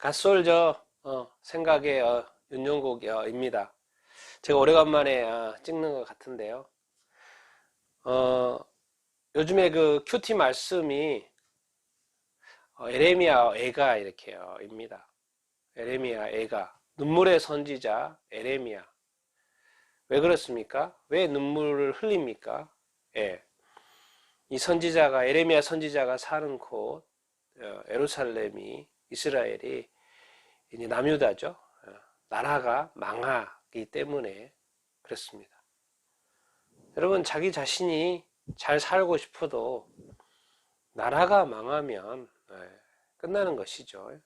갓솔저 생각의 윤용국입니다. 제가 오래간만에 찍는 것 같은데요. 요즘에 그 큐티 말씀이 에레미야 애가 이렇게입니다. 에레미야 애가 눈물의 선지자 에레미야. 왜 그렇습니까? 왜 눈물을 흘립니까? 예. 이 선지자가 에레미야 선지자가 사는 곳 예루살렘이 이스라엘이 이제 남유다죠. 나라가 망하기 때문에 그렇습니다. 여러분 자기 자신이 잘 살고 싶어도 나라가 망하면 끝나는 것이죠.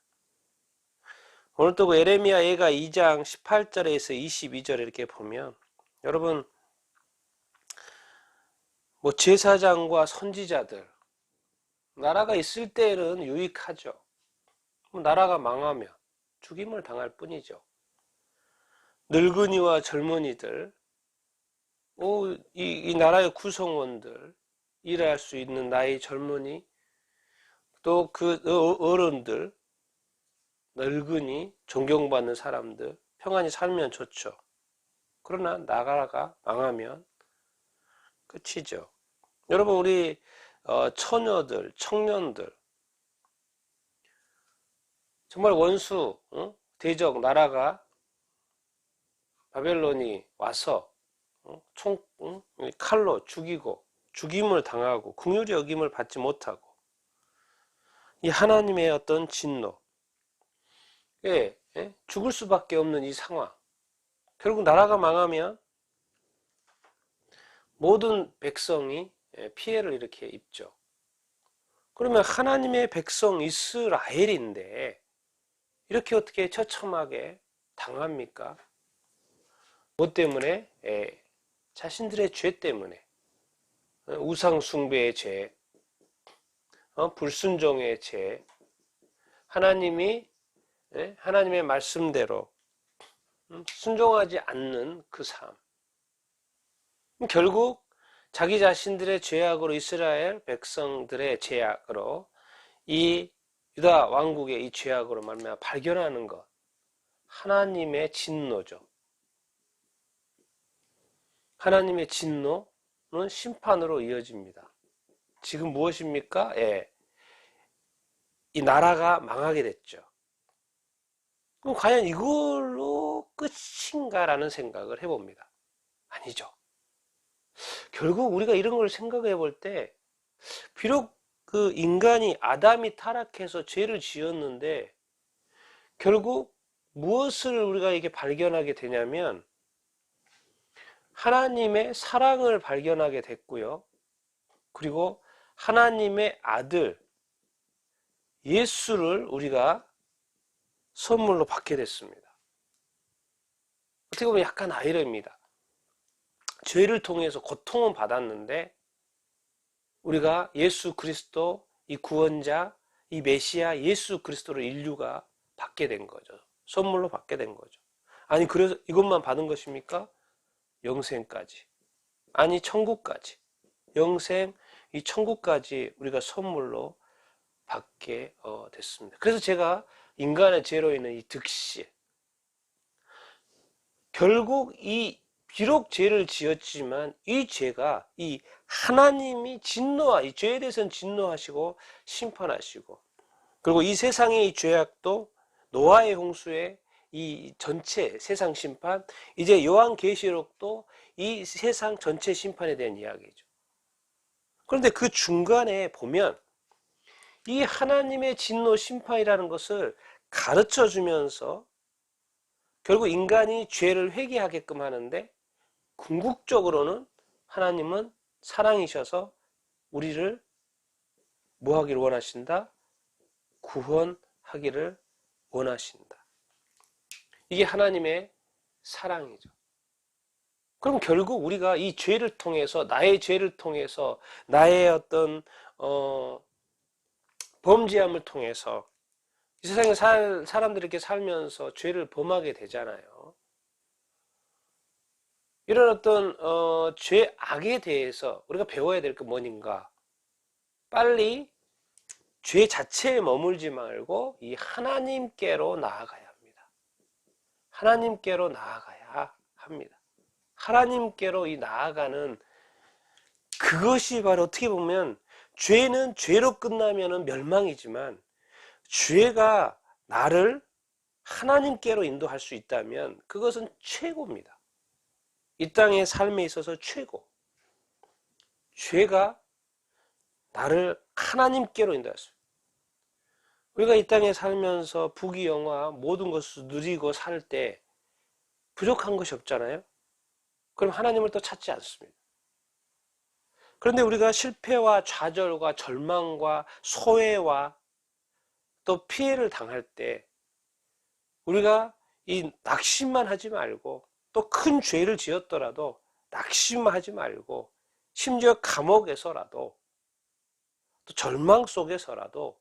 오늘 또 그 예레미야 예가 2장 18절에서 22절 이렇게 보면 여러분 뭐 제사장과 선지자들 나라가 있을 때는 유익하죠. 나라가 망하면 죽임을 당할 뿐이죠. 늙은이와 젊은이들 이 나라의 구성원들 일할 수 있는 나이 젊은이 또 그 어른들 늙은이 존경받는 사람들 평안히 살면 좋죠. 그러나 나라가 망하면 끝이죠. 여러분 우리 처녀들 청년들 정말 원수 대적 나라가 바벨론이 와서 칼로 죽이고 죽임을 당하고 긍휼히 여김을 받지 못하고 이 하나님의 어떤 진노 죽을 수밖에 없는 이 상황 결국 나라가 망하면 모든 백성이 피해를 이렇게 입죠. 그러면 하나님의 백성 이스라엘인데 이렇게 어떻게 처참하게 당합니까? 뭐 때문에? 자신들의 죄 때문에 우상 숭배의 죄, 불순종의 죄, 하나님의 말씀대로 순종하지 않는 그 삶. 결국 자기 자신들의 죄악으로 이스라엘 백성들의 죄악으로 이 유다 왕국의 이 죄악으로 말미암아 발견하는 것 하나님의 진노죠. 하나님의 진노는 심판으로 이어집니다. 지금 무엇입니까? 이 나라가 망하게 됐죠. 그럼 과연 이걸로 끝인가라는 생각을 해봅니다. 아니죠. 결국 우리가 이런 걸 생각해 볼 때 비록 그 인간이 아담이 타락해서 죄를 지었는데 결국 무엇을 우리가 이게 발견하게 되냐면 하나님의 사랑을 발견하게 됐고요. 그리고 하나님의 아들 예수를 우리가 선물로 받게 됐습니다. 어떻게 보면 약간 아이러니입니다. 죄를 통해서 고통은 받았는데 우리가 예수 그리스도 이 구원자 이 메시아 예수 그리스도를 인류가 받게 된 거죠. 선물로 받게 된 거죠. 아니 그래서 이것만 받은 것입니까? 영생까지 아니 천국까지 영생 이 천국까지 우리가 선물로 받게 됐습니다. 그래서 제가 인간의 죄로 인한 이 득실 결국 이 비록 죄를 지었지만 이 죄가 이 하나님이 이 죄에 대해서는 진노하시고 심판하시고 그리고 이 세상의 이 죄악도 노아의 홍수의 이 전체 세상 심판 이제 요한계시록도 이 세상 전체 심판에 대한 이야기죠. 그런데 그 중간에 보면 이 하나님의 진노 심판이라는 것을 가르쳐 주면서 결국 인간이 죄를 회개하게끔 하는데 궁극적으로는 하나님은 사랑이셔서 우리를 뭐 하기를 원하신다? 구원하기를 원하신다. 이게 하나님의 사랑이죠. 그럼 결국 우리가 이 죄를 통해서 나의 죄를 통해서 나의 어떤 범죄함을 통해서 이 세상에 사람들이 이렇게 살면서 죄를 범하게 되잖아요. 이런 어떤 죄악에 대해서 우리가 배워야 될 게 뭐인가? 빨리 죄 자체에 머물지 말고 이 하나님께로 나아가야 합니다. 하나님께로 나아가야 합니다. 하나님께로 이 나아가는 그것이 바로 어떻게 보면 죄는 죄로 끝나면 멸망이지만 죄가 나를 하나님께로 인도할 수 있다면 그것은 최고입니다. 이 땅의 삶에 있어서 최고. 죄가 나를 하나님께로 인도할 수. 우리가 이 땅에 살면서 부귀영화 모든 것을 누리고 살 때 부족한 것이 없잖아요. 그럼 하나님을 또 찾지 않습니다. 그런데 우리가 실패와 좌절과 절망과 소외와 또 피해를 당할 때 우리가 이 낙심만 하지 말고 또 큰 죄를 지었더라도 낙심만 하지 말고 심지어 감옥에서라도 또 절망 속에서라도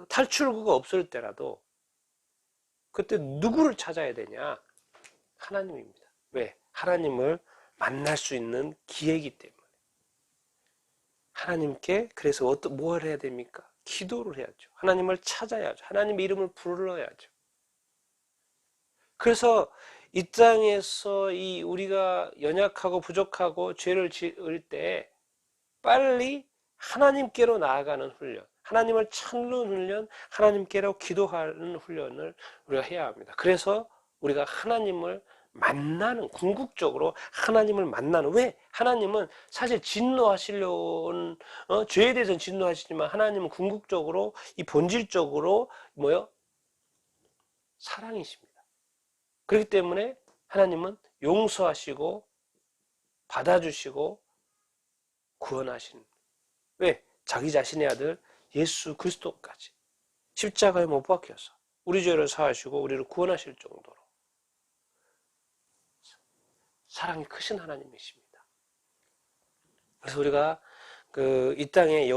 탈출구가 없을 때라도 그때 누구를 찾아야 되냐? 하나님입니다. 왜? 하나님을 만날 수 있는 기회이기 때문에. 하나님께 그래서 뭘 해야 됩니까? 기도를 해야죠. 하나님을 찾아야죠. 하나님의 이름을 불러야죠. 그래서 이 땅에서 우리가 연약하고 부족하고 죄를 지을 때 빨리 하나님께로 나아가는 훈련, 하나님을 찾는 훈련, 하나님께로 기도하는 훈련을 우리가 해야 합니다. 그래서 우리가 하나님을 만나는, 궁극적으로 하나님을 만나는, 왜? 하나님은 사실 진노하시려는, 죄에 대해서는 진노하시지만 하나님은 궁극적으로, 이 본질적으로 뭐요? 사랑이십니다. 그렇기 때문에 하나님은 용서하시고 받아주시고 구원하신, 왜? 자기 자신의 아들 예수 그리스도까지 십자가에 못 박혀서 우리 죄를 사하시고 우리를 구원하실 정도로 사랑이 크신 하나님이십니다. 그래서 우리가 이 땅에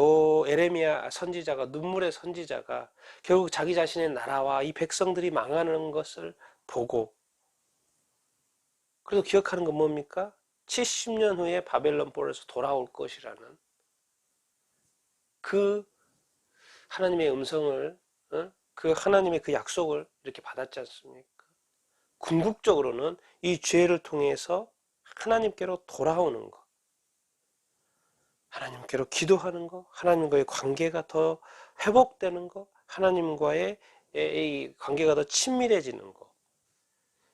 에레미야 선지자가, 눈물의 선지자가 결국 자기 자신의 나라와 이 백성들이 망하는 것을 보고, 그래도 기억하는 건 뭡니까? 70년 후에 바벨론 벌에서 돌아올 것이라는 그 하나님의 음성을, 그 하나님의 그 약속을 이렇게 받았지 않습니까? 궁극적으로는 이 죄를 통해서 하나님께로 돌아오는 것, 하나님께로 기도하는 것, 하나님과의 관계가 더 회복되는 것, 하나님과의 이 관계가 더 친밀해지는 것,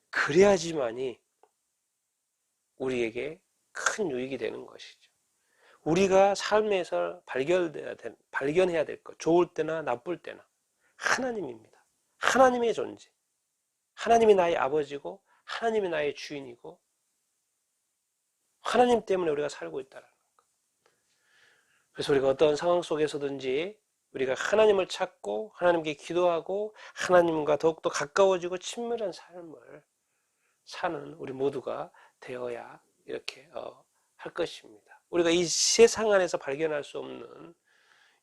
그래야지만이 우리에게 큰 유익이 되는 것이죠. 우리가 삶에서 발견해야 될 것, 좋을 때나 나쁠 때나 하나님입니다. 하나님의 존재, 하나님이 나의 아버지고 하나님이 나의 주인이고 하나님 때문에 우리가 살고 있다는 것. 그래서 우리가 어떤 상황 속에서든지 우리가 하나님을 찾고 하나님께 기도하고 하나님과 더욱더 가까워지고 친밀한 삶을 사는 우리 모두가 되어야 이렇게 할 것입니다. 우리가 이 세상 안에서 발견할 수 없는,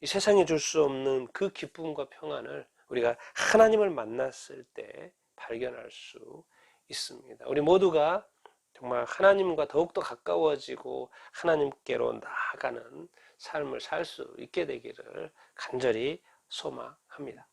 이 세상에 줄 수 없는 그 기쁨과 평안을 우리가 하나님을 만났을 때 발견할 수 있습니다. 우리 모두가 정말 하나님과 더욱더 가까워지고 하나님께로 나아가는 삶을 살 수 있게 되기를 간절히 소망합니다.